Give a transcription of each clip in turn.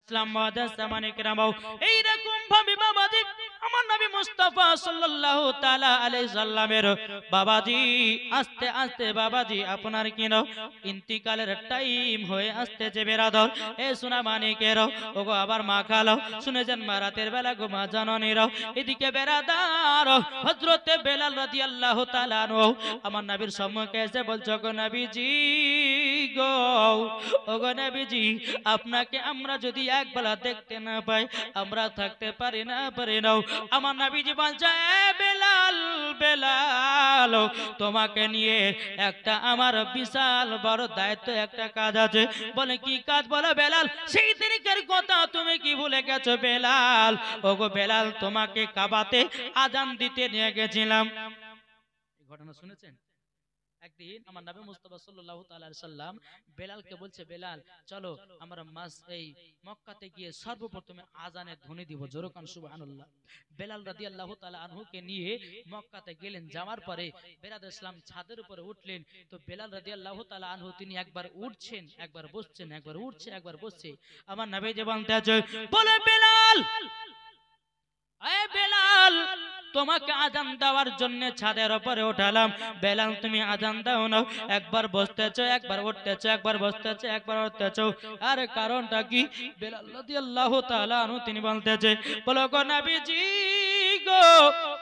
ইসলাম মাদাস জামানে কেরামাও এই রকম ভাবে বাবাজি আমার নবী মুস্তাফা সাল্লাল্লাহু তাআলা আলাইহি সাল্লামের বাবাজি আস্তে আস্তে বাবাজি আপনার কিনো ইন্তিকালের টাইম হয়ে আসতেছে বেরাদর এ সোনা মানিকের ওগো আবার মা খালো শুনেছেন মা রাতের বেলা গো মা জননীর এদিকে বেরাদার হযরতে বেলাল রাদিয়াল্লাহু তাআলা আনহু আমার নবীর সম্মুখে এসে বলছো গো নবীজি গো ওগো নবীজি আপনাকে আমরা যদি একবেলা দেখতে না পাই আমরা থাকতে পারি না আমার নবীজি বলছে এ বেলাল বেলাল তোমাকে নিয়ে একটা আমার বিশাল বড় দায়িত্ব একটা কাজ আছে বলে কি কাজ বলো বেলাল সেই দিনকার কথা তুমি কি ভুলে গেছো বেলাল ওগো বেলাল তোমাকে কাবাতে আজান দিতে নিয়ে গেছিলাম এই ঘটনা শুনেছেন একদিন আমার নবী মুস্তাফা সাল্লাল্লাহু তাআলা আলাইহি সাল্লাম বেলালকে বলছে বেলাল চলো আমরা এই মক্কাতে গিয়ে সর্বপ্রথমে আজানের ধ্বনি দিব জোরে কান সুবহানাল্লাহ বেলাল রাদিয়াল্লাহু তাআলা আনহুকে নিয়ে মক্কাতে গেলেন যাওয়ার পরে বেলাল ইসলাম ছাদের উপরে উঠলেন তো বেলাল রাদিয়াল্লাহু তাআলা আনহু তিনি একবার উঠছেন একবার বসছেন একবার উঠছে একবার বসছে আমার নবী যে বলতে আছে বলে বেলাল এ বেলাল তোমাকে আজান দেওয়ার জন্য ছাদের উপরে উঠালাম বেলাল তুমি আজান দাও না একবার বসতেছো একবার উঠতেছো একবার বসতেছো একবার উঠতেছো আর কারণটা কি বেলাল রাদিয়াল্লাহু তাআলা আনহু তিনি বলতেছে বলো গো নবীজি গো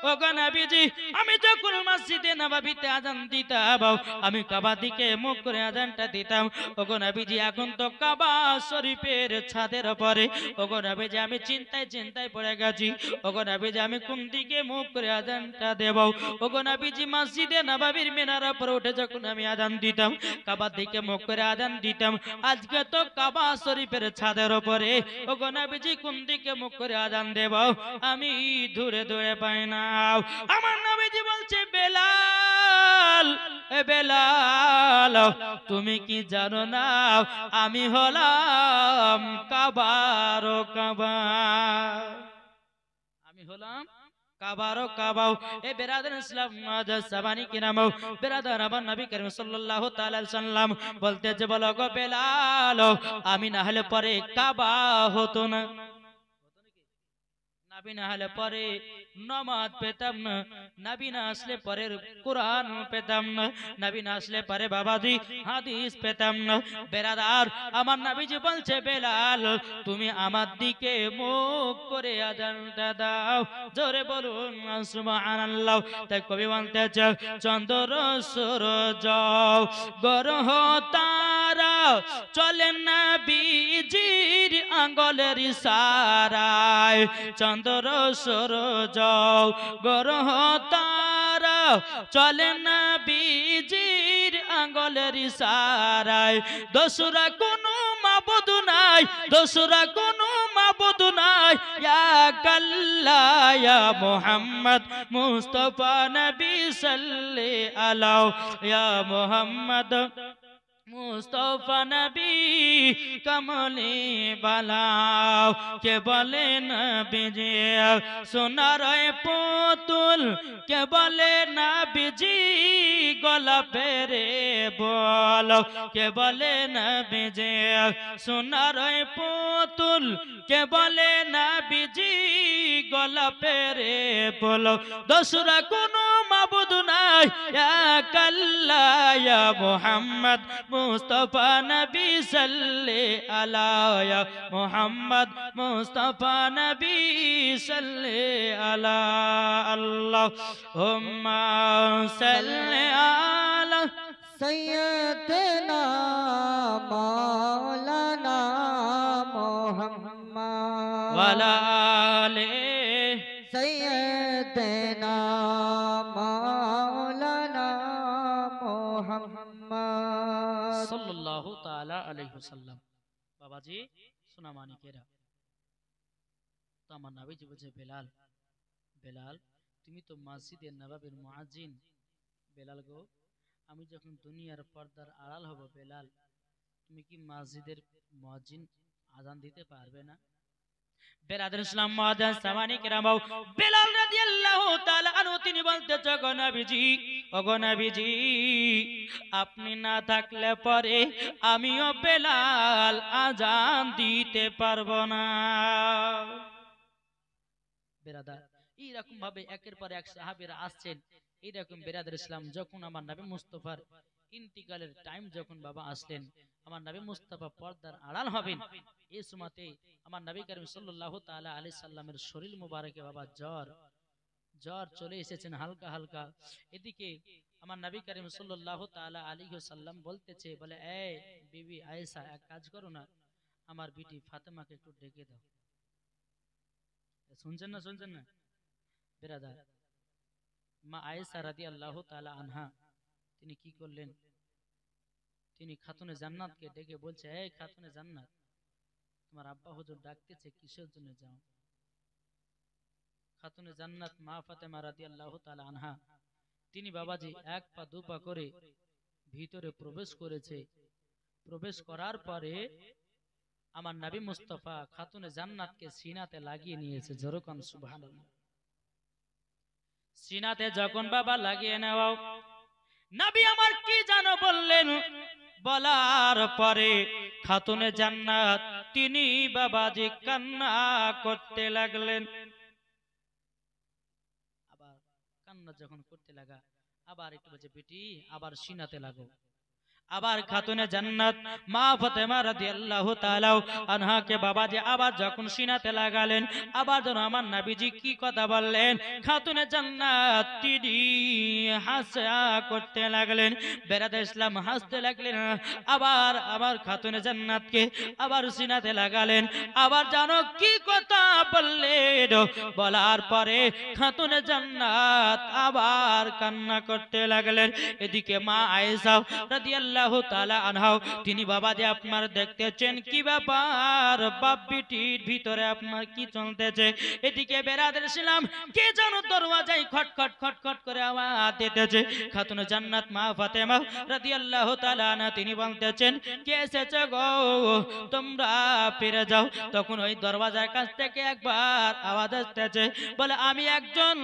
ও গো নবীজি আমি যখন মসজিদে নববীতে আজান দিতাম আমি কাবা দিকে মুখ করে আজানটা দিতাম ও গো নবীজি এখন তো কাবা শরীফের ছাদের উপরে ও গো নবীজি আমি চিন্তায় পড়ে গেছি ওগো নবীজি আমি কোন দিকে মুখ করে আজানটা দেব ওগো নবীজি মসজিদে নববীর মিনারের উপরে উঠে যখন আমি আজান দিতাম কাবার দিকে মুখ করে আজান দিতাম আজকে তো কাবা শরীফের ছাদের উপরে ওগো নবীজি কোন দিকে মুখ করে আজান দেব আমি দূরে দূরে পাই না আমার নবীজি বলছে বেলাল এ বেলাল তুমি কি জানো না আমি হলাম কাবার কাবা আমি হলাম কাবারো কাবাও এ বেরাদার ইসলাম মাদাস সাবানি কি নামও বেরাদার আমার নবী করিম সাল্লাল্লাহু তাআলা আলাইহি সাল্লাম বলতে যে বলো গো বেলাল আমি না হলে পরে কাবা হতো না নবী না হলে পরে নামাজ পেতাম না নবী না আসলে পরে কুরআন পেতাম না নবী না আসলে পরে বাবাজি হাদিস পেতাম না বেরাদার আমার নবীজি বলছে বেলাল তুমি আমার দিকে মুখ করে আজানটা দাও জোরে বলুন সুবহানাল্লাহ তাই কবি বলতেছে চন্দ্র সূরজ গ্রহ তারা চলে নবীজির আঙ্গুলের ইশারায় চন্দ্র সূরজ গ্রহ তারা চলে নবীজির আঙ্গুলের ইশারায় দোসরা কোনো মাবুদ নাই দোসরা কোনো মাবুদ নাই ইয়া কাল্লা ইয়া মুহাম্মদ মুস্তাফা নবী সাল্লাল্লাহু আলাইহি ইয়া মুহাম্মদ মুস্তাফা নবী কমলে বালাও কে বলে নবীজি সোনার পুতুল কে বলে নবীজি গোলাপে রে বল কে বলে নবীজি সোনার পুতুল কে বলে নবীজি গোলাপে রে বল দোসরা কোনো মাবুদ নাই ইয়া কাল্লা ইয়া মুহাম্মদ মুস্তাফা নবী সাল্লাল্লাহু আলাইহি মুহাম্মদ মুস্তাফা নবী সাল্লাল্লাহু আলা আল্লাহুম্মা সাল্লি আলা সৈয়দনা মাওলানা মুহাম্মদ ওয়ালা আলি সৈয়দনা মাওলানা মুহাম্মদ সাল্লাল্লাহু তাআলা আলাইহি ওয়াসাল্লাম বাবাজি সোনা মানিকেরা তো আমার নবীজি বলছে বেলাল বেলাল তুমি তো মসজিদে নববীর মুয়াজ্জিন বেলাল গো আমি যখন দুনিয়ার পর্দার আড়াল হব বেলাল তুমি কি মসজিদের মুয়াজ্জিন আজান দিতে পারবে না বেরাদর ইসলাম মুআজ্জাজ সামানি কেরামাও বেলাল রাদিয়াল্লাহু তাআলা আনহু তিনি বলতেছে গো নবীজি, ওগো নবীজি, আপনি না থাকলে পরে আমিও বেলাল আজান দিতে পারবো না। বেরাদার এইরকম ভাবে একের পর এক সাহাবীরা আসছেন। এইরকম বেরাদর ইসলাম যখন আমার নবী মুস্তাফার ইন্তিকালের টাইম যখন বাবা আসলেন, আমার নবী মুস্তাফা পর্দার আড়াল হবেন, এই সময়তে আমার নবী করিম সাল্লাল্লাহু তাআলা আলাইহি সাল্লামের শরীর মুবারকে বাবা জ্বর জ্বর চলে এসেছেন হালকা হালকা। এদিকে আমার নবী করিম সাল্লাল্লাহু তাআলা আলাইহি সাল্লাম বলতেছে, বলে এই বিবি আয়েশা, এক কাজ করো না, আমার বিটি ফাতেমাকে একটু ডেকে দাও। শুনছেন না শুনছেন না বেরাদার? মা আয়েশা রাদিয়াল্লাহু তাআলা আনহা তিনি কি করলেন, তিনি খাতুনে জান্নাতকে ডেকে বলছে, এই খাতুনে জান্নাত, তোমার আব্বা হুজুর ডাকতেছে, কিসের জন্য যাও? খাতুনে জান্নাত মা ফাতেমা রাদিয়াল্লাহু তাআলা আনহা তিনি বাবাজি এক পা দু পা করে ভিতরে প্রবেশ করেছে। প্রবেশ করার পরে আমার নবী মুস্তাফা খাতুনে জান্নাতকে সিনাতে লাগিয়ে নিয়েছে। যেরকম সুবহানাল্লাহ, সিনাতে যখন বাবা লাগিয়ে নেওয়া, নবী আমার কি জানো বললেন, বলার পরে খাতুনে জান্নাত তিনি বাবাজি কান্না করতে লাগলেন। আবার কান্না যখন করতে লাগা, আবার একটু বলছে, বেটি আবার সিনাতে লাগো। আবার খাতুনে জান্নাত মা ফাতেমা রাদিয়াল্লাহু তাআলা আনহাকে বাবাজি আবার যখন সিনাতে লাগালেন, আবার যেন আমার নবীজি কি কথা বললেন, খাতুনে জান্নাত তিনি হাসা করতে লাগলেন। বেরাদর ইসলাম হাসতে লাগলেন। আবার আবার খাতুনে জান্নাতকে আবার সিনাতে লাগালেন। আবার জানো কি কথা বললেন, বলার পরে খাতুনে জান্নাত আবার কান্না করতে লাগলেন। এদিকে মা আয়েশা রাদিয়াল্লাহু তাআলা আনহা তিনি বাবাজি আপনার দেখতেছেন কি ব্যাপার, বাপ বিটির ভিতরে আপনার কি চলতেছে? এদিকে বেরাদর ইসলাম কে যেন দরওয়াজায় খটখট খটখট করে আওয়াজ দিতেছে। খাতুনে জান্নাত মা ফাতেমা রাদিয়াল্লাহু তাআলা আনহা তিনি বলতেছেন, কে এসেছে গো, তোমরা ফিরে যাও। তখন ওই দরওয়াজার কাছ থেকে একবার আওয়াজ আসতেছে, বলে আমি একজন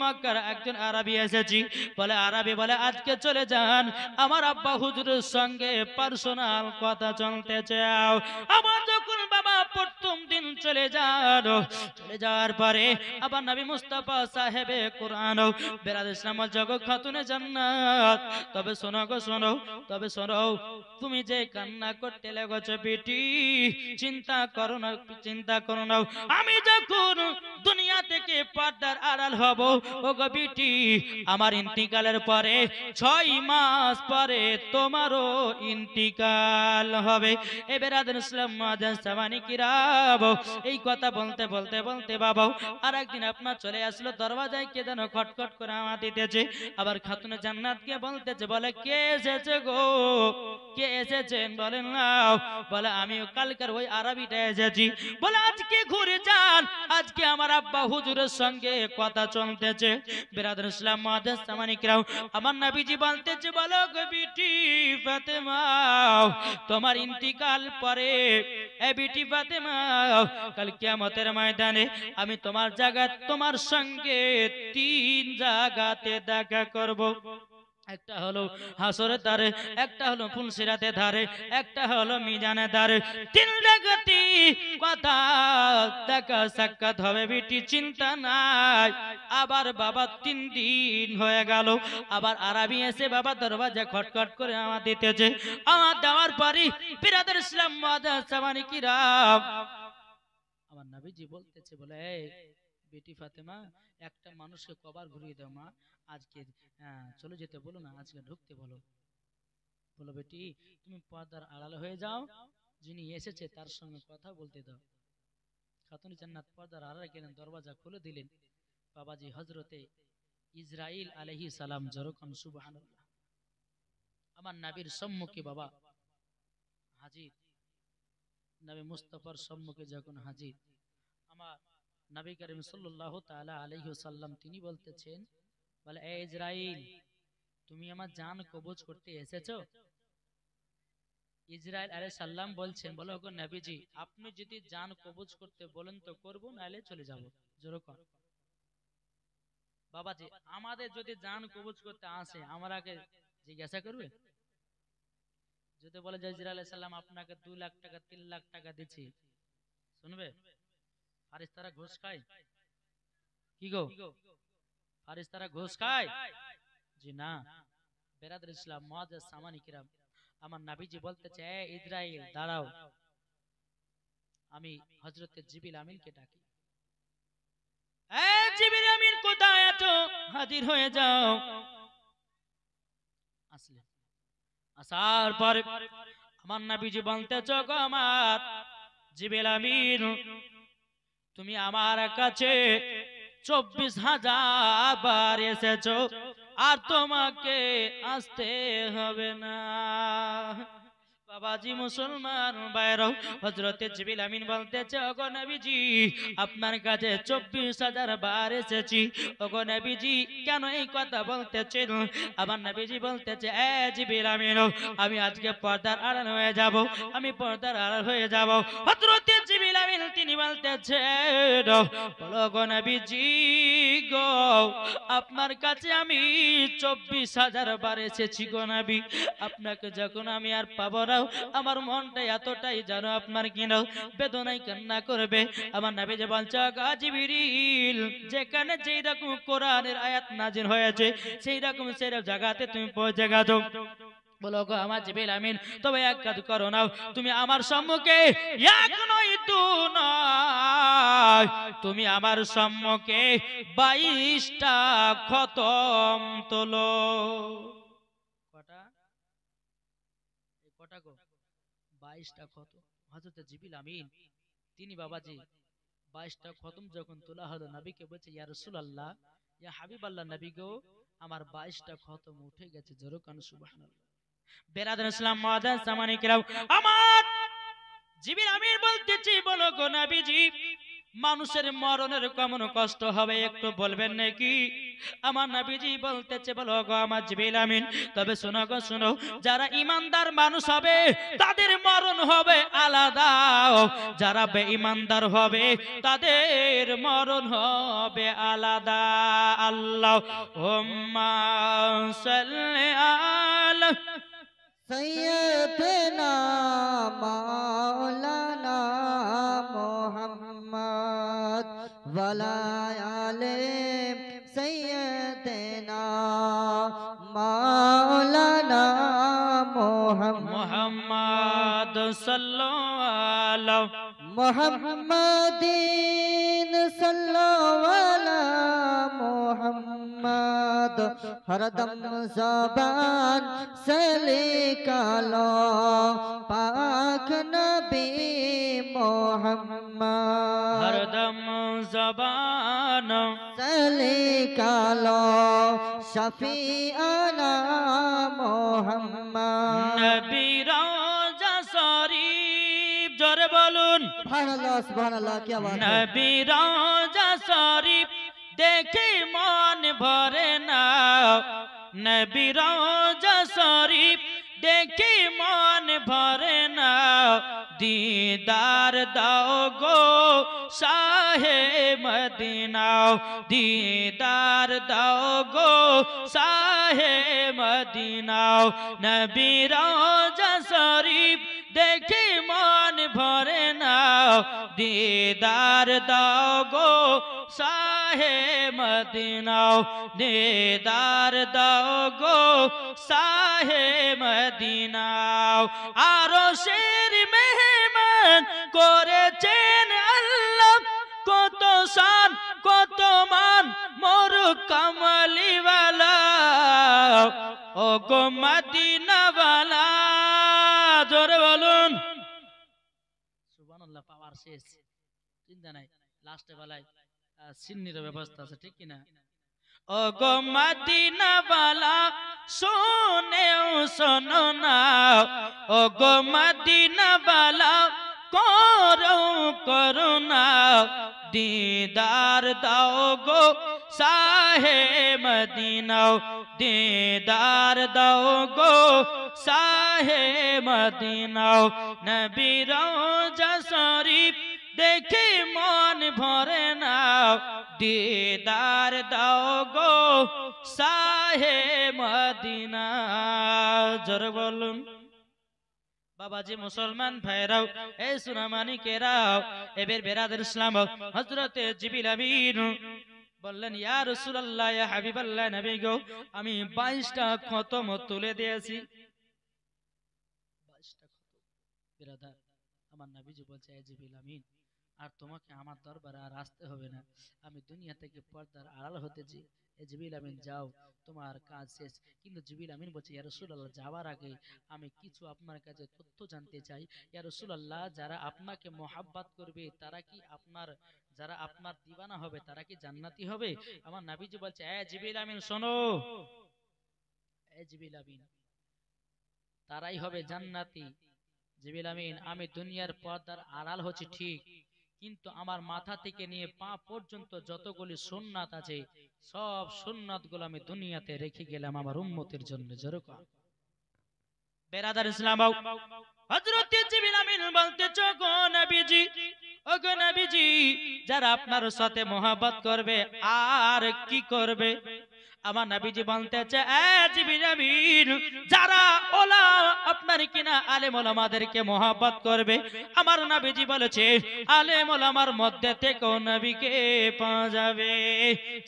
মক্কার একজন আরবি এসেছি। বলে আরবি, বলে আজকে চলে যান, আমার আব্বা হুজুরের সঙ্গে পার্সোনাল কথা চলতে চাও। আমার যখন বাবা প্রথম দিন চলে যাওয়ার পরে আবার নবী মুস্তাফা সাহেবে কোরআন বেরাদর ইসলাম জগৎ খাতুনে জান্নাত, তবে শোনো গো শোনো, তবে শোনো, তুমি যে কান্না করতে লেগেছো বেটি, চিন্তা করো না, চিন্তা করো না, আমি যখন দুনিয়া থেকে পর্দার আড়াল হব, ও গো বেটি, আমার ইন্তিকালের পরে 6 মাস পরে তোমারও ইন্তিকাল হবে। এ বেরাদর ইসলাম মুআজ্জাজ সামানি কিরাম, এই কথা বলতে বলতে বলতে বাবা আর একদিন আপনার চলে আসলো, দরওয়াজায় কে যেন খটখট করে আওয়াজ দিতেছে। আবার খাতুনে জান্নাতকে বলতেছে, বলে কে এসেছে গো, কে এসেছেন বলেন না? বলে আমি কালকার ওই আরবিটা এসেছি। বলে আজকে ঘুরে যান, আজকে আমার আব্বা হুজুরের সঙ্গে কথা চলতেছে। বেরাদর ইসলাম মুআজ্জাজ সামানি কিরাম, আমার নবীজি বলতেছে, বলো গো বিটি ফাতেমা, তোমার ইন্তিকাল পরে, এ বিটি ফাতেমা, কাল কিয়ামতের ময়দানে আমি তোমার জায়গা, তোমার সঙ্গে 3 জায়গাতে দেখা করব। একটা হলো হাসরের ধারে, একটা হলো ফুলসিরাতের ধারে, একটা হলো মিজানের ধারে। 3 জায়গাতে কথা দেখা সাক্ষাৎ হবে বিটি, চিন্তা নাই। আবার বাবা 3 দিন হয়ে গেল, আবার আরবি এসে বাবা দরওয়াজা খটখট করে আওয়াজ দিতেছে। আওয়াজ দেওয়ার পরই বিরাদর ইসলাম মুআজ্জাজ সামানি কিরাম, আমার নবীজি বলতেছে, বলে এই বেটি ফাতেমা, একটা মানুষকে কবার ঘুরিয়ে দাও মা, আজকে চলে যেতে বলো না, আজকে ঢুকতে বলো। বলো বেটি তুমি পর্দার আড়াল হয়ে যাও, যিনি এসেছে তার সঙ্গে কথা বলতে দাও। খাতুনে জান্নাত পর্দার আড়ালে গেলেন, দরওয়াজা খুলে দিলেন। বাবাজি হযরতে ইসরাইল আলাইহিস সালাম, যেরকম সুবহানাল্লাহ, আমার নবীর সম্মুখে বাবা হাজির। নবী মুস্তাফার সম্মুখে যখন হাজির, আমার নবী করিম সাল্লাল্লাহু তাআলা আলাইহি ওয়াসাল্লাম তিনি বলতেছেন, বলে এই ইসরাইল, তুমি আমার জান কবজ করতে এসেছো? ইসরাইল আলাইহিস সালাম বলছেন, বলো গো নবীজি, আপনি যদি জান কবজ করতে বলেন তো করব, নাহলে চলে যাব। জোরে কর। বাবাজি, আমাদের যদি জান কবজ করতে আসে, আমাকে জিজ্ঞাসা করবে? যদি বলে যে ইসরাইল আলাইহিস সালাম আপনাকে 2 লাখ টাকা 3 লাখ টাকা দিচ্ছি, শুনবে? ফারিস্তারা ঘুষ খায় কি গো? ফারিস্তারা ঘুষ খায়? জি না। বেরাদর ইসলাম মুআজ্জাজ সামানি কিরাম, আমার নবীজি বলতেছে, এ ইসরাইল দাঁড়াও, আমি হযরতে জিবরিল আমিনকে ডাকি। এ জিবরিল আমিন কোথায় আছো? হাজির হয়ে যাও। আসলে আসার পরে আমার নবীজি বলতেছে, গো আমার জিবরিল আমিন, তুমি আমার কাছে 24,000 বার এসেছো, আর তোমাকে আসতে হবে না। বাবাজি মুসলমান ভাইরাও, হযরতে জিবরিল আমিন বলতেছে, ওগো নবীজি, আপনার কাছে 24,000 বার এসেছি। ওগো নবীজি, কেন এই কথা বলতেছেন? আমার নবীজি বলতেছে, এ জিবরিল আমিন, আমি আজকে পর্দার আড়াল হয়ে যাব, আমি পর্দার আড়াল হয়ে যাব। হযরতে জিবরিল আমিন তিনি বলতেছেন, বলো গো নবীজি গো, আপনার কাছে আমি 24,000 বার এসেছি গো নবী, আপনাকে যখন আমি আর পাবো না, আমার মনটা এতটাই যেন আপনার কিনা বেদনায় কান্না করবে। আমার নবীজি বলছে, গো জিবরিল, যেখানে যেই রকম কোরআনের আয়াত নাযিল হয়েছে, সেই রকম জায়গাতে তুমি পৌঁছে গেছো। বলো গো আমার জিবরিল আমিন, তবে এক কাজ করো না, তুমি আমার সম্মুখে এক নয় দু নয়, তুমি আমার সম্মুখে 22টা খতম তোলো। কটা? কটা গো? 22টা খতম। হযরত জিবরিল আমিন তিনি বাবাজি 22টা খতম যখন তোলা হলো, নবীকে বলছে, ইয়া রাসূলুল্লাহ, ইয়া হাবিবাল্লাহ, নবী গো, আমার 22টা খতম উঠে গেছে। জোরে কান সুবহানাল্লাহ। বেরাদর ইসলাম মুআজ্জাজ সামানি কিরাম, আমার জিবরিল আমিন বলতেছি, বলো গো নবীজি, মানুষের মরণের কেমন কষ্ট হবে একটু বলবেন নাকি? আমার নবীজি বলতেছে, বলো গো আমার জিবরিল আমিন, তবে শোনো গো শোনো, যারা ঈমানদার মানুষ হবে তাদের মরণ হবে আলাদা, যারা বেঈমানদার হবে তাদের মরণ হবে আলাদা। আল্লাহুম্মা সাল্লি আলা سيدنا مولانا محمد وعلى آل سيدنا مولانا محمد মুহাম্মদ সাল্লাল্লাহু محمد صلى على محمد ہر دم زبان سے نکالو پاک نبی محمد হরদম জবান سے نکالو شفیعنا محمد নবী রওজা শরীফ, জোরে বলুন سبحان اللہ کیا بات ہے নবী রওজা শরীফ দেখে মন ভরে না, নবী রওজা শরীফ দেখে মন ভরে না, দিদার দাও গো শাহে মদিনা, দিদার দাও গো শাহে মদিনা, নবী রওজা শরীফ দেখে মন ভরে না, দিদার দাও গো শাহে মদিনা, দিদার দাও গো শাহে মদিনা। আরশের মেহমান করেছেন আল্লাহ, কত শান কত মান মোর কামলিওয়ালা, ও গো মদিনাওয়ালা, জোরে বলুন সুবহানাল্লাহ। পাওয়ার শেষ, চিন্তা নাই, লাস্টে বেলায় সিন্নির ব্যবস্থা আছে, ঠিক কিনা? ও গো মদিনাওয়ালা শোনেও শোনো না, ও গো মদিনাওয়ালা করো করুণা, দিদার দাও গো শাহে মদিনা দিদার দাও গো শাহে মদিনা নবী রওজা শরীফ দেখে মন ভরে না দিদার দাও গো শাহে মদিনা জোরে বলুন বাবাজি মুসলমান ভাইরাও এই সুনামানিকেরাও এবার বেরাদের ইসলাম হযরতে জিবরিল আমিন বললেন ইয়া রাসূলুল্লাহ ইয়া হাবিবাল্লাহ নবী গো আমি 22টা খতম তুলে দিয়েছি 22টা খতম বিরাদার আমার নবীজি বলছে এ জিবরিল আমিন আর তোমাকে আমার দরবারে আর আসতে হবে না আমি দুনিয়া থেকে পর্দার আড়াল হতেছি এ জিবরিল আমিন যাও তোমার কাজ শেষ কিন্তু জিবরিল আমিন বলছে ইয়া রাসূলুল্লাহ যাওয়ার আগে আমি কিছু আপনার কাছে তথ্য জানতে চাই ইয়া রাসূলুল্লাহ যারা আপনাকে মহব্বত করবে তারা কি আপনার যারা আপনার দিওয়ানা হবে তারা কি জান্নাতি হবে আমার নবীজি বলছে এ জিবরিল আমিন শোনো এ জিবরিল আমিন তারাই হবে জান্নাতি জিবরিল আমিন আমি দুনিয়ার পর্দার আড়াল হচ্ছি ঠিক কিন্তু আমার মাথা থেকে নিয়ে পা পর্যন্ত যতগুলি সুন্নাত আছে সব সুন্নাতগুলো আমি দুনিয়াতে রেখে গেলাম আমার উম্মতের জন্য যেরকম বেরাদার ইসলাম হযরত জিবরিল আমিন বলতেছো গো নবীজি ও গো নবীজি যারা আপনার সাথে মহব্বত করবে আর কি করবে আমার নবীজি বলতেছে এ জিবরিল আমিন যারা ওলা আপনার কিনা আলেম ওলামাদেরকে মহব্বত করবে আমার নবীজি বলেছে আলেম ওলামার মধ্যে থেকেও নবীকে পাওয়া যাবে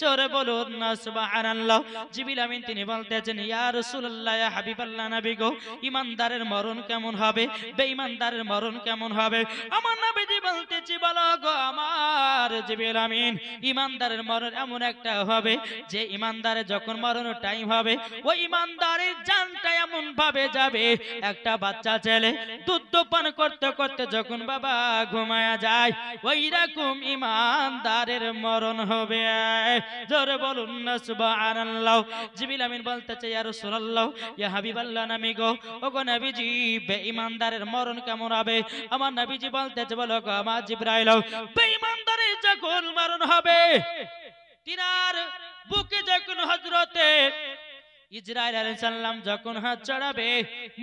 জোরে বলুন না সুবহানাল্লাহ জিবরিল আমিন তিনি বলতেছেন ইয়া রাসূলুল্লাহ ইয়া হাবিবাল্লাহ নবী গো ঈমানদারের মরণ কেমন হবে বেঈমানদারের মরণ কেমন হবে আমার নবীজি বলতেছি বলো গো আমার জিবরিল আমিন ঈমানদারের মরণ এমন একটা হবে যে ঈমানদার যখন মরণের টাইম হবে ওই ঈমানদারের জানটা এমন ভাবে যাবে একটা বাচ্চা ছেলে দুধ পান করতে করতে যখন বাবা ঘুমায়া যায় ওই রকম ঈমানদারের মরণ হবে জোরে বলুন না সুবহানাল্লাহ জিবরিল আমিন বলতেছে ইয়া রাসূলুল্লাহ ইয়া হাবিবাল্লাহ নবী গো ওগো নবীজি বেঈমানদারের মরণ কেমন হবে আমার নবীজি বলতেছে বলো গো আমার জিবরাইল বেঈমানদারের যখন মরণ হবে তিনার বুকে যখন হযরতে ইসরাইল আলাইহিস সালাম যখন হাত চড়াবে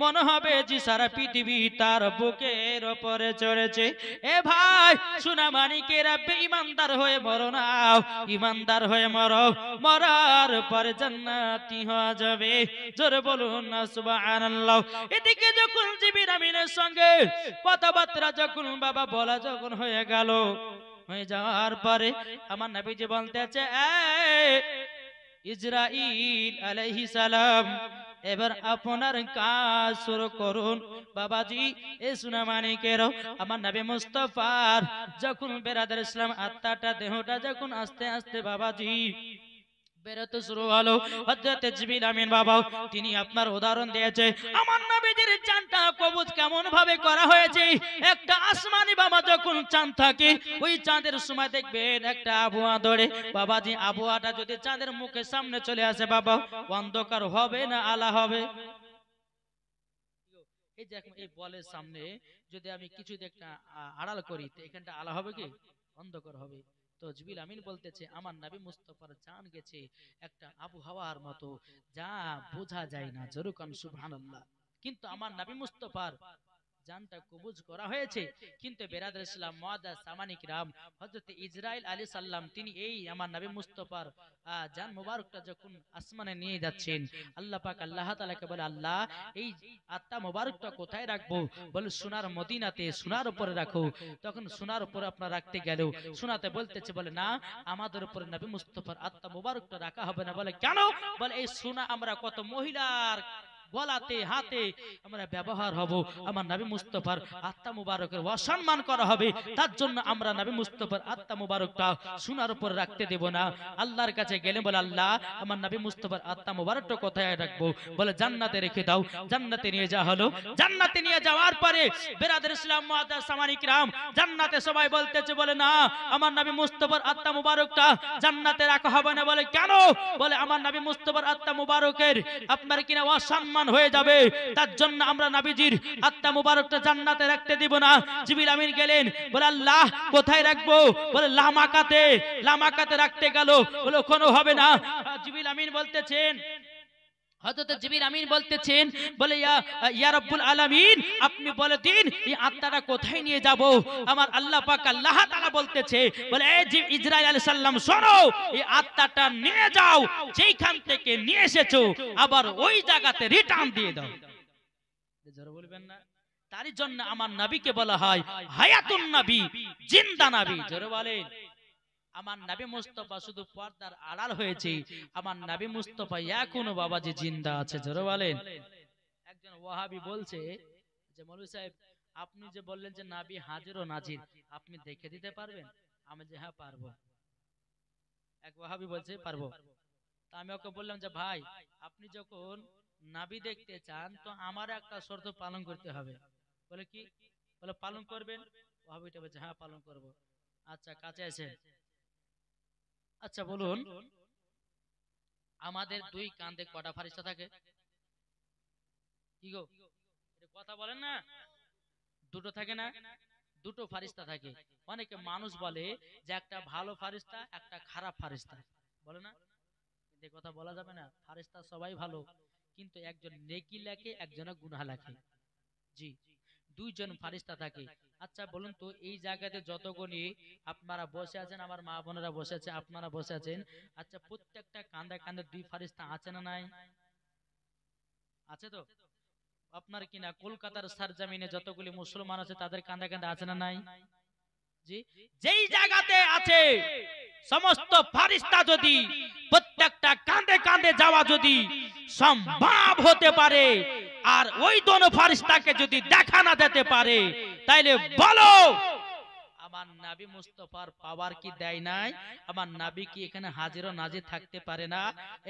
মনে হবে যে সারা পৃথিবী তার বুকের উপরে চড়েছে এ ভাই সুনামানিকেরা বেঈমানদার হয়ে মরো না ঈমানদার হয়ে মরো মরার পরে জান্নাতি হয়ে যাবে জোরে বলুন না সুবহানাল্লাহ এদিকে যখন জিবরিল আমিনের সঙ্গে কথাবার্তা যখন বাবা বলা যখন হয়ে গেল হয়ে যাওয়ার পরে আমার নবীজি বলতেছে ইসরাইল আলাইহিস সালাম এবার আপনার কাজ শুরু করুন বাবাজি এ সুনামানিকেরও আমার নবী মুস্তাফার যখন বেরাদার ইসলাম আত্মাটা দেহটা যখন আস্তে আস্তে বাবাজি বেরোতে শুরু হলো হযরত জিবরিল আমিন বাবা তিনি আপনার উদাহরণ দিয়েছে আমার নবীজির চাঁদটা কবুজ কেমন ভাবে করা হয়েছে একটা আসমানি বাবা যখন চাঁদ থাকে ওই চাঁদের সময় দেখবেন একটা আবহাওয়া ধরে বাবাজি আবহাওয়াটা যদি চাঁদের মুখের সামনে চলে আসে বাবা অন্ধকার হবে না আলা হবে এই যে এই বলের সামনে যদি আমি কিছু একটা আড়াল করি তো এখানটা আলা হবে কি অন্ধকার হবে তো জিবরিল আমিন বলতেছে আমার নবী মুস্তাফার জান গেছে একটা আবহাওয়ার মতো যা বোঝা যায় না যেরকম সুবহানাল্লাহ কিন্তু আমার নবী মুস্তাফার জানটা কবুজ করা হয়েছে কিন্তু বেরাদার ইসলাম মুআদ্দাস সামানি কিরাম হযরত ইসরাইল আলাইহিস সালাম তিনি এই আমার নবী মুস্তাফার জান মোবারকটা যখন আসমানে নিয়ে যাচ্ছেন আল্লাহ পাক আল্লাহ তাআলাকে বলে আল্লাহ এই আত্মা মোবারকটা কোথায় রাখবো বলে সোনার মদিনাতে সোনার উপরে রাখো তখন সোনার উপরে আপনারা রাখতে গেল সোনাতে বলতেছে বলে না আমাদের উপরে নবী মুস্তাফার আত্মা মোবারকটা রাখা হবে না বলে কেন বলে এই সোনা আমরা কত মহিলার গলাতে হাতে আমরা ব্যবহার হব আমার নবী মুস্তাফার আত্মা মুবারকের অসম্মান করা হবে তার জন্য আমরা নবী মুস্তাফার আত্মা মুবারকটা সোনার উপর রাখতে দেব না আল্লাহর কাছে গেলে বলে আল্লাহ আমার নবী মুস্তাফার আত্মা মুবারকটা কোথায় রাখবো বলে জান্নাতে রেখে দাও জান্নাতে নিয়ে যাওয়া হলো জান্নাতে নিয়ে যাওয়ার পরে বেরাদার ইসলাম মুআদ্দাস সামানি কিরাম জান্নাতে সবাই বলতেছে বলে না আমার নবী মুস্তাফার আত্মা মুবারকটা জান্নাতে রাখা হবে না বলে কেন বলে আমার নবী মুস্তাফার আত্মা মুবারকের আপনার কিনা অসম্মান মুসলমান হয়ে যাবে, তার জন্য আমরা নবীজির আত্মা মুবারকটা জান্নাতে রাখতে দিব না। জিবরিল আমিন গেলেন, বলে আল্লাহ কোথায় রাখবো? বলে লামাকাতে। লামাকাতে রাখতে গেল, বলে ওখানে হবে না। জিবরিল আমিন বলতেছেন, হযরত জিবরিল আমিন বলতেছেন, বলে ইয়া রাব্বুল আলামিন, আপনি বলে দিন এই আত্মাটা কোথায় নিয়ে যাব। আমার আল্লাহ পাক আল্লাহ তাআলা বলতেছে, বলে এই ইসরাইল আলাইহিস সালাম শোনো, এই আত্মাটা নিয়ে যাও, যেখান থেকে নিয়ে এসেছো আবার ওই জায়গাতে রিটার্ন দিয়ে দাও। জোরে বলবেন না? তারই জন্য আমার নবীকে বলা হয় হায়াতুন নবী, জিন্দা নবী। জোরে বলেন। আমার নবী মুস্তাফা শুধু পর্দার আড়াল হয়েছে, আমার নবী মুস্তাফা এখনো বাবাজি জিন্দা আছে। জোরে বলেন। একজন ওয়াহাবি বলছে যে মৌলভী সাহেব, আপনি যে বললেন যে নবী হাজির ও নাজির, আপনি দেখে দিতে পারবেন? আমি যে হ্যাঁ পারবো। এক ওয়াহাবি বলছে পারবো। তা আমি ওকে বললাম যে ভাই, আপনি যখন নবী দেখতে চান তো আমার একটা শর্ত পালন করতে হবে। বলে কি? বলে পালন করবেন? ওয়াহাবিটা বলছে হ্যাঁ পালন করব। আচ্ছা কাছে আছে। আচ্ছা বলুন, আমাদের দুই কাঁধে কটা ফারিস্তা থাকে? কি গো, কথা বলেন না? দুটো থাকে না? দুটো ফারিস্তা থাকে। অনেকে মানুষ বলে যে একটা ভালো ফারিস্তা, একটা খারাপ ফারিস্তা, বলে না? এই কথা বলা যাবে না। ফারিস্তা সবাই ভালো, কিন্তু একজন নেকি লেখে, একজনে গুনাহ লেখে। জি, দুইজন ফারিস্তা থাকে। আচ্ছা বলুন তো, এই জায়গাতে যতগুলি আপনারা বসে আছেন, আমার মা বোনেরা বসে আছে, আপনারা বসে আছেন, আচ্ছা প্রত্যেকটা কাঁধে কাঁধে দুই ফারিস্তা আছে না নাই? আছে তো? আপনার কিনা কলকাতার সরজমিনে যতগুলি মুসলমান আছে তাদের কাঁধে কাঁধে আছে না নাই? জি, যেই জায়গাতে আছে সমস্ত ফারিস্তা যদি প্রত্যেকটা কাঁধে কাঁধে যাওয়া যদি সম্ভব হতে পারে, আর ওই দোনো ফারিস্তাকে যদি দেখা না যেতে পারে, তাইলে বলো আমার নবী মুস্তাফার পাওয়ার কি দেয় নাই? আমার নবী কি এখানে হাজির ও নাজির থাকতে পারে না?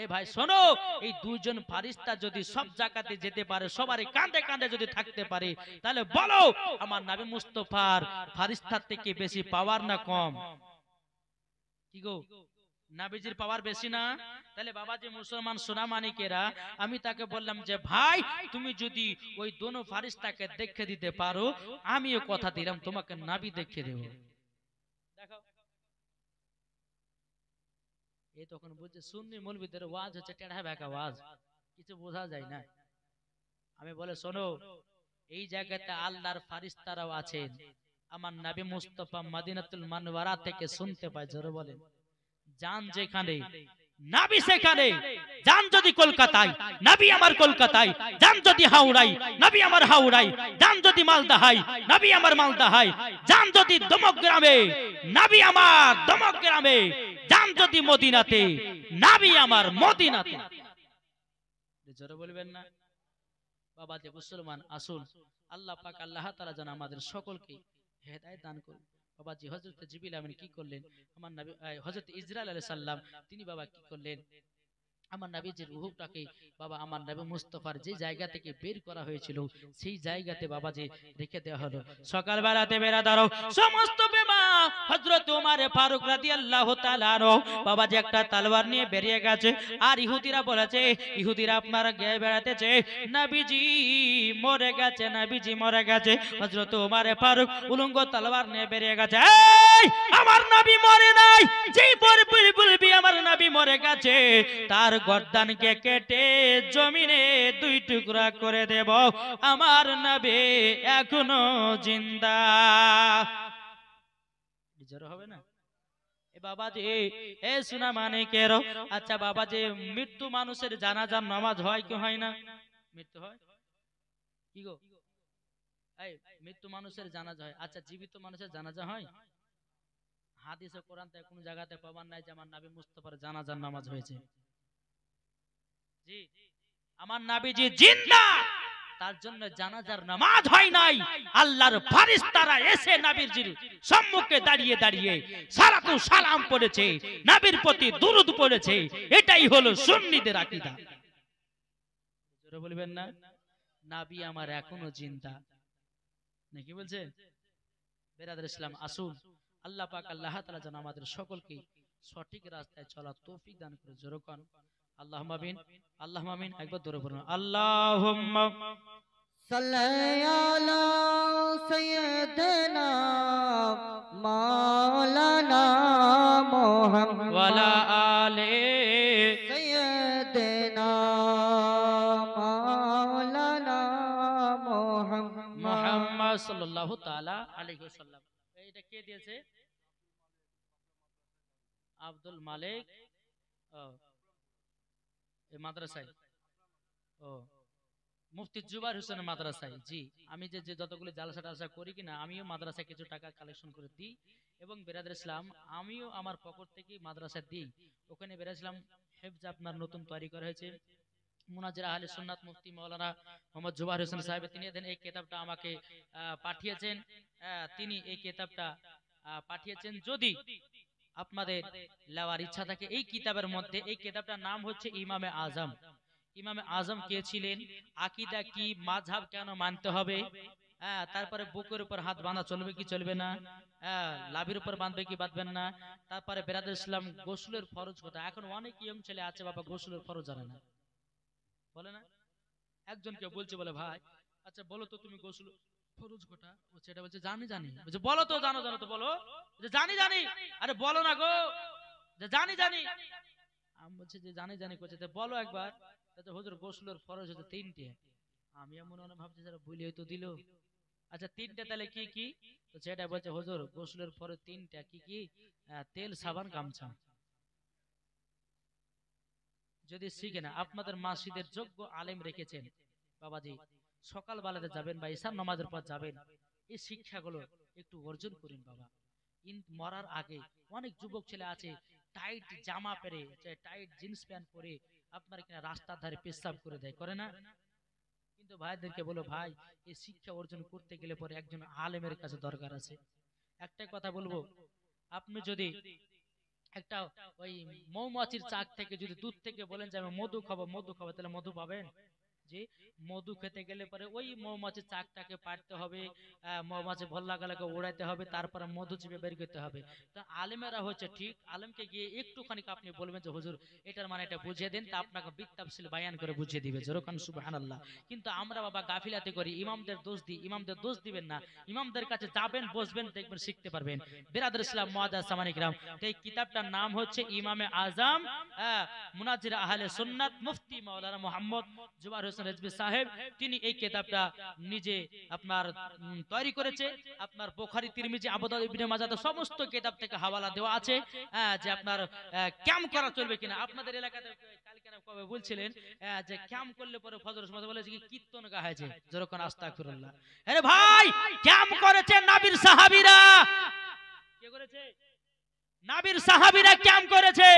এ ভাই শোনো, এই দুইজন ফারিস্তা যদি সব জায়গাতে যেতে পারে, সবারই কাঁধে কাঁধে যদি থাকতে পারে, তাহলে বলো আমার নবী মুস্তাফার ফারিস্তার থেকে বেশি পাওয়ার না কম? কি গো, নবীজির পাওয়ার বেশি না? তাহলে বাবাজি মুসলমান সোনামানিকেরা, আমি তাকে বললাম যে ভাই তুমি যদি ওই দোনো ফারিস্তাকে দেখে দিতে পারো, আমিও কথা দিলাম তোমাকে নবী দেখে দেব। দেখো, এই তখন বুঝছে সুন্নি মৌলবীদের ওয়াজ হচ্ছে টেढ़ा বেঁকা ওয়াজ, কিছু বোঝা যায় না। আমি বলে শোনো, এই জায়গাতে আল্লাহর ফারিস্তারাও আছেন। আমার নবী মুস্তাফা মদিনাতুল মুনওয়ারা থেকে শুনতে পায়। জোরে বলেন। জান যেখানে নবী সেখানে। জান যদি কলকাতায়, নবী আমার কলকাতায়। জান যদি হাওড়ায়, নবী আমার হাওড়ায়। জান যদি মালদাহায়, নবী আমার মালদাহায়। জান যদি দমগ্রামে, নবী আমার দমগ্রামে। জান যদি মদিনাতে, নবী আমার মদিনাতে। জোরে বলবেন না? বাবা যে মুসলমান আসুন, আল্লাহ পাক আল্লাহ তাআলা যেন আমাদের সকলকে হেদায়েত দান করুন। বাবাজি হযরত জিবরিল আমিন কি করলেন? আমার নবী হযরত ইসরাইল আলাইহিস সালাম তিনি বাবা কি করলেন? আমার নবীজির রূহটাকে বাবা আমার নবী মুস্তাফার যে জায়গা থেকে বের করা হয়েছিল সেই জায়গাতে বাবাজি রেখে দেওয়া হলো। সকাল বেলাতে বেরা দাঁড়াও সমস্ত বেমা হযরত ওমর ফারুক রাদিয়াল্লাহু তাআলা আনহু বাবাজি একটা তলোয়ার নিয়ে বেরিয়ে গেছে। আর ইহুদিরা বলেছে, ইহুদিরা আপনারা গিয়ে বেড়াতেছে নবীজি মরে গেছে, নবীজি মরে গেছে। হযরত ওমর ফারুক উলঙ্গ তলোয়ার নিয়ে বেরিয়ে গেছে। এই আমার নবী মরে নাই, যেই বলবি আমার নবী মরে গেছে তার গর্দানকে কেটে জমিনে দুই টুকরা করে দেব, আমার নবী এখনো জিন্দা। জোর হবে না? এ বাবাজি এ সোনা মানিকের, আচ্ছা বাবাজি মৃত্যু মানুষের জানাজার নামাজ হয় কি হয় না? মৃত্যু হয় কি গো? এই মৃত্যু মানুষের জানাজা হয়। আচ্ছা জীবিত মানুষের জানাজা হয়? হাদিসে কোরআন থেকে কোন জায়গাতে পাবার নাই যে আমার নবী মুস্তাফার জানাজার নামাজ হয়েছে। জি, আমার নবীজি জিন্দা, তার জন্য জানাজার নামাজ হয় নাই। আল্লাহর ফেরেশতারা এসে নবীজির সম্মুখে দাঁড়িয়ে দাঁড়িয়ে সালাতু সালাম পড়েছে, নবীর প্রতি দুরূদ পড়েছে। এটাই হলো সুন্নিদের আকীদা। জোরে বলবেন না? নবী আমার এখনো জিন্দা। নাকি বলছেন? বেরাদার ইসলাম আসুন, আল্লাহ পাক আল্লাহ তাআলা যেন আমাদের সকলকে সঠিক রাস্তায় চলার তৌফিক দান করে। জোরে কোন আল্লাহুম্মা আমিন, আল্লাহুম্মা আমিন। একবার ধরে পড়ুন, আল্লাহুম্মা সাল্লি আলা সাইয়্যিদিনা মাওলানা মুহাম্মদ ওয়ালা আলে সাইয়্যিদিনা মাওলানা মুহাম্মদ মুহাম্মদ সাল্লাল্লাহু তাআলা আলাইহি ওয়াসাল্লাম। এইটা কে দিয়েছে? আব্দুল মালিক। ও, এই মাদ্রাসায়। ও, মুফতি জুবাইর হোসেনের মাদ্রাসায়। জি, আমি যে যে যতগুলো জালসা টালসা করি কিনা, আমিও মাদ্রাসায় কিছু টাকা কালেকশন করে দিই, এবং বেরাদুল ইসলাম আমিও আমার পকেট থেকে মাদ্রাসায় দিই। ওখানে বেরাদুল ইসলাম হেফজ আপনার নতুন তৈরি করা হয়েছে। মুনাজির আহলে সুন্নাত মুফতি মাওলানা মোহাম্মদ জুবাইর হোসেন সাহেব তিনি এই কিতাবটা আমাকে পাঠিয়েছেন। তিনি এই কিতাবটা পাঠিয়েছেন। যদি আপনাদের নেওয়ার ইচ্ছা থাকে, এই কিতাবের মধ্যে এই কিতাবটার নাম হচ্ছে ইমামে আজম। ইমামে আজম কে ছিলেন, আকীদা কি, মাযহাব কেন মানতে হবে, তারপরে বুকের উপর হাত বাঁধা চলবে কি চলবে না, লাভির উপর বাঁধবে কি বাঁধবেন না, তারপরে বেরাদুল ইসলাম গোসলের ফরজ কথা। এখন অনেক ইয়ং ছেলে আছে বাবা গোসলের ফরজ জানে না, বলে না। একজনকে বলছে, বলে ভাই আচ্ছা বলো তো তুমি গোসল ফরজ কটা? ও সেটা বলছে জানি জানি। বলছে বলো তো, জানো জানো তো বলো। যে জানি জানি। আরে বলো না গো, যে জানি জানি। আমি বলছি যে জানি জানি করছে, বলো একবার। হুজুর গোসলের ফরজ হচ্ছে 3টে। আমি মনে মনে ভাবছি যারা বলি হয়তো দিল। আচ্ছা 3টে তাহলে কি কি? তো সেটা বলছে হুজুর গোসলের ফরজ 3টা। কি কি? তেল, সাবান, গামছা। যদি শিখে না, আপনাদের মসজিদের যোগ্য আলেম রেখেছেন বাবাজি, সকাল বেলাতে যাবেন বা ইশার নামাজের পর যাবেন, এই শিক্ষাগুলো একটু অর্জন করুন বাবা। মরার আগে অনেক যুবক ছেলে আছে টাইট জামা পরে, টাইট জিন্স প্যান্ট পরে আপনার কিনা রাস্তার ধারে পেশাব করে দেয়, করে না? কিন্তু ভাইদেরকে বলো ভাই, এই শিক্ষা অর্জন করতে গেলে পরে একজন আলেমের কাছে দরকার আছে। একটাই কথা বলবো, আপনি যদি একটা ওই মৌমাছির চাক থেকে যদি দুধ থেকে বলেন যে আমি মধু খাবো, মধু খাবো, তাহলে মধু পাবেন? যে মধু খেতে গেলে পরে ওই মৌমাছির চাকটাকে পাড়তে হবে, মৌমাছি ভাল লাগালাকে উড়াইতে হবে, তারপরে মধু চিপে বের করতে হবে। তো আলেমেরা হচ্ছে ঠিক, আলেমকে গিয়ে একটুখানি আপনি বলবেন যে হুজুর এটার মানে এটা বুঝিয়ে দেন, তা আপনাকে বিত্তাফসিল বায়ান করে বুঝিয়ে দিবে, যেরকম সুবহানাল্লাহ। কিন্তু আমরা বাবা গাফিলাতি করি, ইমামদের দোষ দিই। ইমামদের দোষ দিবেন না, ইমামদের কাছে যাবেন, বসবেন, দেখবেন, শিখতে পারবেন। বিরাদর ইসলাম মুআজ্জাজ সামানিক রাম, এই কিতাবটার নাম হচ্ছে ইমামে আজম, মুনাজির আহলে সুন্নাত মুফতি মাওলানা মুহাম্মদ জুবাইর হোসেন রেজভী সাহেব। তিনি এই কিতাবটা নিজে আপনার তৈরি করেছে। আপনার বুখারী, তিরমিজি, আবু দাউদ, ইবনে মাজাহ সমস্ত কিতাব থেকে হাওয়ালা দেওয়া আছে, যে আপনার ক্যাম্প করা চলবে কিনা। আপনাদের এলাকাতে কালকে না কবে বলছিলেন যে ক্যাম্প করলে পরে ফজর সময় বলেছে কি কীর্তন গাওয়া হয়েছে, যেরকম আস্তাগফিরুল্লাহ। আরে ভাই ক্যাম্প করেছে নবীর সাহাবীরা। কে করেছে? নবীর সাহাবীরা ক্যাম্প করেছে।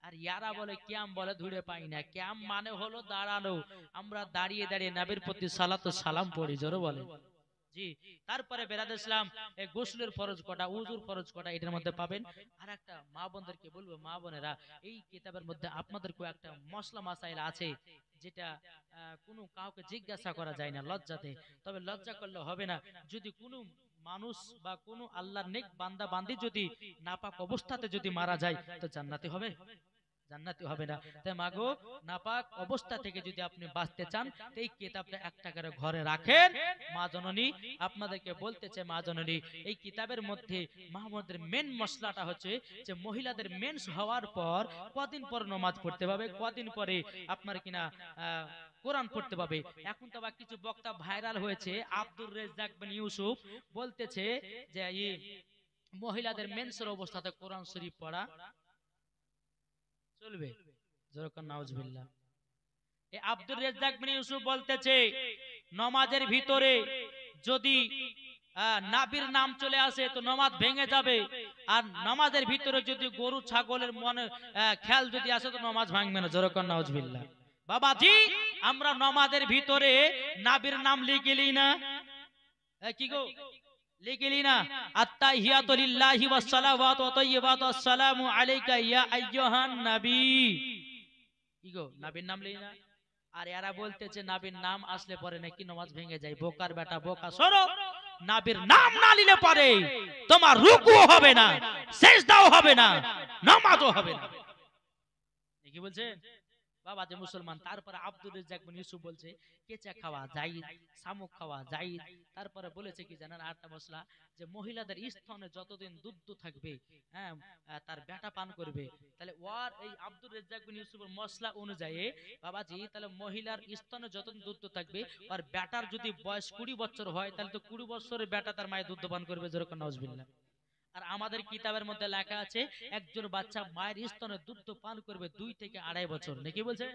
আর ইয়ারা বলে ক্যাম, বলে ধুরে পাই না। ক্যাম মানে হলো দাঁড়ানো, আমরা দাঁড়িয়ে দাঁড়িয়ে নবীর প্রতি সালাত ও সালাম পড়ি, জোরে বলে। জি, তারপরে বেরাদুল ইসলাম এই গোসলের ফরজ কটা, উযুর ফরজ কটা এটার মধ্যে পাবেন। আর একটা মা বোনদেরকে বলবো, মা বোনেরা এই কিতাবের মধ্যে আপনাদেরকে একটা মশলা মাসাইল আছে, যেটা কোনো কাউকে জিজ্ঞাসা করা যায় না লজ্জাতে। তবে লজ্জা করলে হবে না, যদি কোনো মানুষ বা কোনো আল্লাহর নেক বান্দা বান্দি যদি নাপাক অবস্থাতে যদি মারা যায় তো জান্নাতি হবে? জান্নাতি হবে না। তাই মাগো, নাপাক অবস্থা থেকে যদি আপনি বাঁচতে চান, এই কিতাবটা একটা করে ঘরে রাখেন। মা জননী আপনাদেরকে বলতেছে, মা জননী এই কিতাবের মধ্যে মাহমুদের মেন মশলাটা হচ্ছে যে মহিলাদের মেন্স হওয়ার পর কদিন পর নামাজ পড়তে পাবে, কদিন পরে আপনার কিনা কোরআন পড়তে পাবে। এখন তো আবার কিছু বক্তা ভাইরাল হয়েছে, আব্দুর রেজ্জাক বিন ইউসুফ বলতেছে যে এই মহিলাদের মেন্সের অবস্থাতে কোরআন শরীফ পড়া চলবে, যেরকম নাউজুবিল্লাহ। এই আব্দুর রেজ্জাক বিন ইউসুফ বলতেছে নামাজের ভিতরে যদি নাবির নাম চলে আসে তো নামাজ ভেঙে যাবে, আর নামাজের ভিতরে যদি গরু ছাগলের মনে খেয়াল যদি আসে তো নামাজ ভাঙবে না, যেরকম নাউজুবিল্লাহ। বাবাজি আমরা নামাজের ভিতরে নাবির নাম লিখেলি না, কি গো লিখেলি না? আত্তাহিয়াতু লিল্লাহি ওয়াস সালাওয়াতু ওয়া তাইয়্যিবাতু আসসালামু আলাইকা ইয়া আইয়ুহান নবী, কি গো নবীর নাম লিখি না? আর এরা বলতেছে নবীর নাম আসলে পরে নাকি নামাজ ভেঙে যায়। বোকার বেটা বোকা, শোনো, নবীর নাম না নিলে পরে তোমার রুকুও হবে না, সিজদাও হবে না, নামাজও হবে না। কি বলছে বাবা যে মুসলমান। তারপরে আব্দুর রাজ্জাক বিন ইউসুফ বলছে কেঁচা খাওয়া জায়েজ, শামুক খাওয়া জায়েজ। তারপরে বলেছে কি জানেন আরেকটা মশলা, যে মহিলাদের স্তনে যতদিন দুধ থাকবে, হ্যাঁ, তার বেটা পান করবে। তাহলে ওয়ার এই আব্দুর রাজ্জাক বিন ইউসুফের মশলা অনুযায়ী বাবাজি, তাহলে মহিলার স্তনে যতদিন দুধ থাকবে, আর বেটার যদি বয়স 20 বছর হয়, তাহলে তো 20 বছরের বেটা তার মায়ের দুধ পান করবে, যেরকম নাউজুবিল্লাহ। আর আমাদের কিতাবের মধ্যে লেখা আছে একজন বাচ্চা মায়ের স্তনে দুধ পান করবে 2 থেকে 2.5 বছর। নাকি বলছে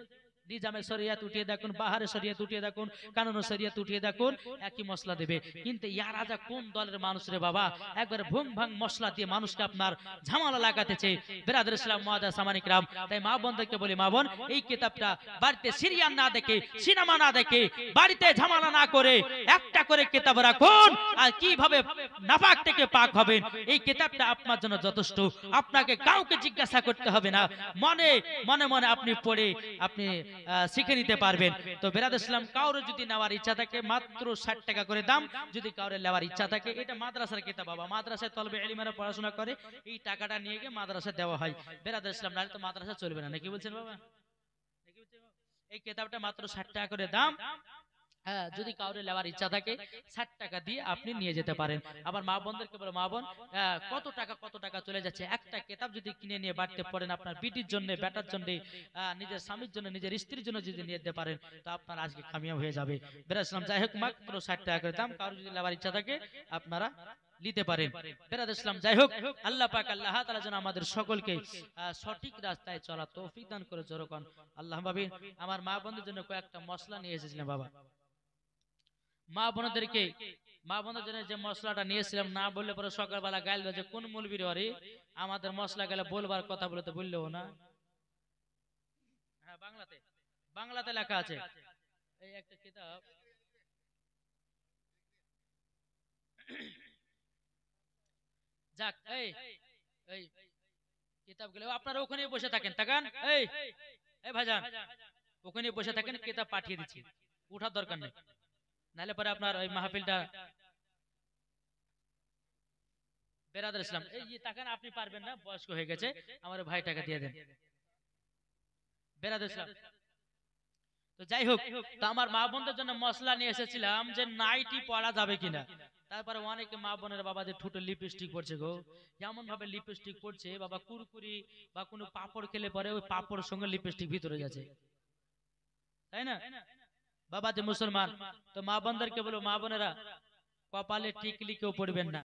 নিজামে শরিয়াত উঠিয়ে দেখুন, বাহারে শরিয়াত উঠিয়ে দেখুন, কানুনে শরিয়াত উঠিয়ে দেখুন, একই মশলা দেবে। কিন্তু ইয়ার রাজা কোন দলের মানুষ রে বাবা, একবারে ভুং ভাং মশলা দিয়ে মানুষকে আপনার ঝামেলা লাগাতেছে। বিরাদর ইসলাম মুআজ্জাজ সামানিক রাম, তাই মা বোনদেরকে বলি, মা বোন এই কিতাবটা বাড়িতে সিরিয়াল না দেখে, সিনেমা না দেখে, বাড়িতে ঝামেলা না করে একটা করে কিতাব রাখুন। আর কিভাবে নাপাক থেকে পাক হবেন, এই কিতাবটা আপনার জন্য যথেষ্ট। আপনাকে কাউকে জিজ্ঞাসা করতে হবে না, মনে মনে মনে আপনি পড়ে আপনি শিখে নিতে পারবেন। তো বিরাদর ইসলাম কাউরে যদি নেওয়ার ইচ্ছা থাকে মাত্র 60 টাকা করে দাম। যদি কাউরে নেওয়ার ইচ্ছা থাকে, এটা মাদ্রাসার কিতাব বাবা, মাদ্রাসায় তলবে ইলমেরা পড়াশোনা করে, এই টাকাটা নিয়ে গিয়ে মাদ্রাসায় দেওয়া হয়। বিরাদর ইসলাম নাহলে তো মাদ্রাসা চলবে না। নাকি বলছেন বাবা? এই কিতাবটা মাত্র 60 টাকা করে দাম। হ্যাঁ, যদি কাউরে নেওয়ার ইচ্ছা থাকে 60 টাকা দিয়ে আপনি নিয়ে যেতে পারেন। আবার মা বোনদেরকে বলো, মা বোন কত টাকা চলে যাচ্ছে, একটা কিতাব যদি কিনে নিয়ে বাড়তে পড়েন, আপনার বিটির জন্য, বেটার জন্য, নিজের স্বামীর জন্য, নিজের স্ত্রীর জন্য যদি নিয়ে যেতে পারেন, তো আপনার আজকে কামিয়াব হয়ে যাবে। বেরাসলাম যাই হোক মাত্র 60 টাকা করে দাম, কারো যদি নেওয়ার ইচ্ছা থাকে আপনারা নিতে পারেন। বেরাদ ইসলাম যাই হোক, আল্লাহ পাক আল্লাহ তাআলা যেন আমাদের সকলকে সঠিক রাস্তায় চলা তৌফিক দান করে। জোরকন আল্লাহ ভাবি। আমার মা বোনদের জন্য কয়েকটা মশলা নিয়ে এসেছিলাম বাবা। মা বোনদের জন্য যে মশলাটা নিয়েছিলাম, না বললে পরে সকালবেলা গাইল যে কোন মৌলবীর আরে আমাদের মশলা গেলে বলবার কথা বলে, তো বললেও না। হ্যাঁ, বাংলাতে লেখা আছে। এই একটা কিতাব, যাক এই কিতাবগুলো আপনারা ওখানে বসে থাকেন, তাকান এই ভাইজান, ওখানে বসে থাকেন, কিতাব পাঠিয়ে দিচ্ছি, উঠার দরকার নেই, নাহলে পরে আপনার ওই মাহফিলটা। বেরাদর ইসলাম এই যে তাকান, আপনি পারবেন না, বয়স্ক হয়ে গেছে, আমার ভাই টাকা দিয়ে দেন। বেরাদর ইসলাম তো যাই হোক, তো আমার মা বোনদের জন্য মশলা নিয়ে এসেছিলাম যে নাইটি পরা যাবে কিনা। তারপরে অনেকে মা বোনের বাবাদের ঠোঁটে লিপস্টিক পড়ছে গো, যেমন ভাবে লিপস্টিক পড়ছে বাবা, কুরকুরি বা কোনো পাপড় খেলে পরে ওই পাপড়ের সঙ্গে লিপস্টিক ভিতরে যাচ্ছে, তাই না বাবা যে মুসলমান। তো মা বোনদেরকে বলো, মা বোনেরা কপালে টিকলি কেউ পড়বেন না।